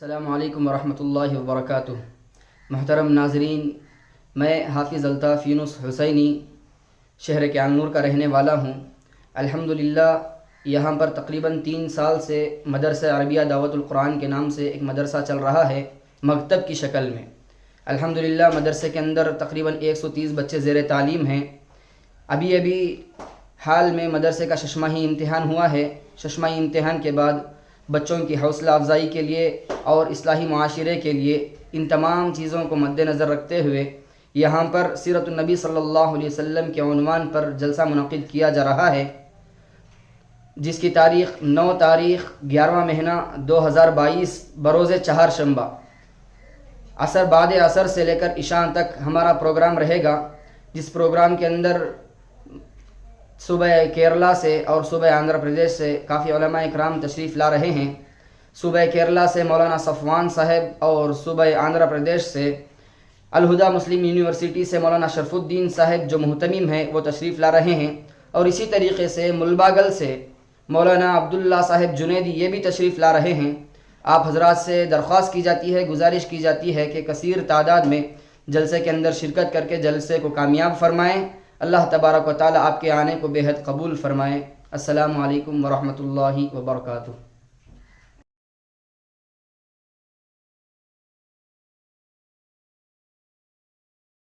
السلام علیکم ورحمۃ اللہ وبرکاتہ۔ محترم ناظرین، میں حافظ الطاف یونس حسینی شہر کیانور کا رہنے والا ہوں۔ الحمدللہ یہاں پر تقریباً 3 سال سے مدرسہ عربیہ دعوت القرآن کے نام سے ایک مدرسہ چل رہا ہے، مکتب کی شکل میں۔ الحمدللہ مدرسے کے اندر تقریباً 130 بچے زیر تعلیم ہیں۔ ابھی حال میں مدرسے کا ششماہی امتحان ہوا ہے۔ ششماہی امتحان کے بعد بچوں کی حوصلہ افزائی کے لیے اور اصلاحی معاشرے کے لیے ان تمام چیزوں کو مد نظر رکھتے ہوئے یہاں پر سیرت النبی صلی اللہ علیہ وسلم کے عنوان پر جلسہ منعقد کیا جا رہا ہے، جس کی تاریخ 9 تاریخ 11واں مہینہ 2022 بروز چہارشنبہ بعد عصر سے لے کر عشاء تک ہمارا پروگرام رہے گا، جس پروگرام کے اندر صوبہ کیرلا سے اور صوبہ آندھرا پردیش سے کافی علماء اکرام تشریف لا رہے ہیں۔ صوبہ کیرلا سے مولانا صفوان صاحب اور صوبہ آندھرا پردیش سے الہدیٰ مسلم یونیورسٹی سے مولانا شرف الدین صاحب جو محتمم ہیں وہ تشریف لا رہے ہیں، اور اسی طریقے سے ملباگل سے مولانا عبداللہ صاحب جنیدی یہ بھی تشریف لا رہے ہیں۔ آپ حضرات سے درخواست کی جاتی ہے، گزارش کی جاتی ہے کہ کثیر تعداد میں جلسے کے اندر شرکت کر کے جلسے کو کامیاب فرمائیں۔ اللہ تبارک و تعالی آپ کے آنے کو بے حد قبول فرمائے۔ السلام علیکم ورحمۃ اللہ وبرکاتہ۔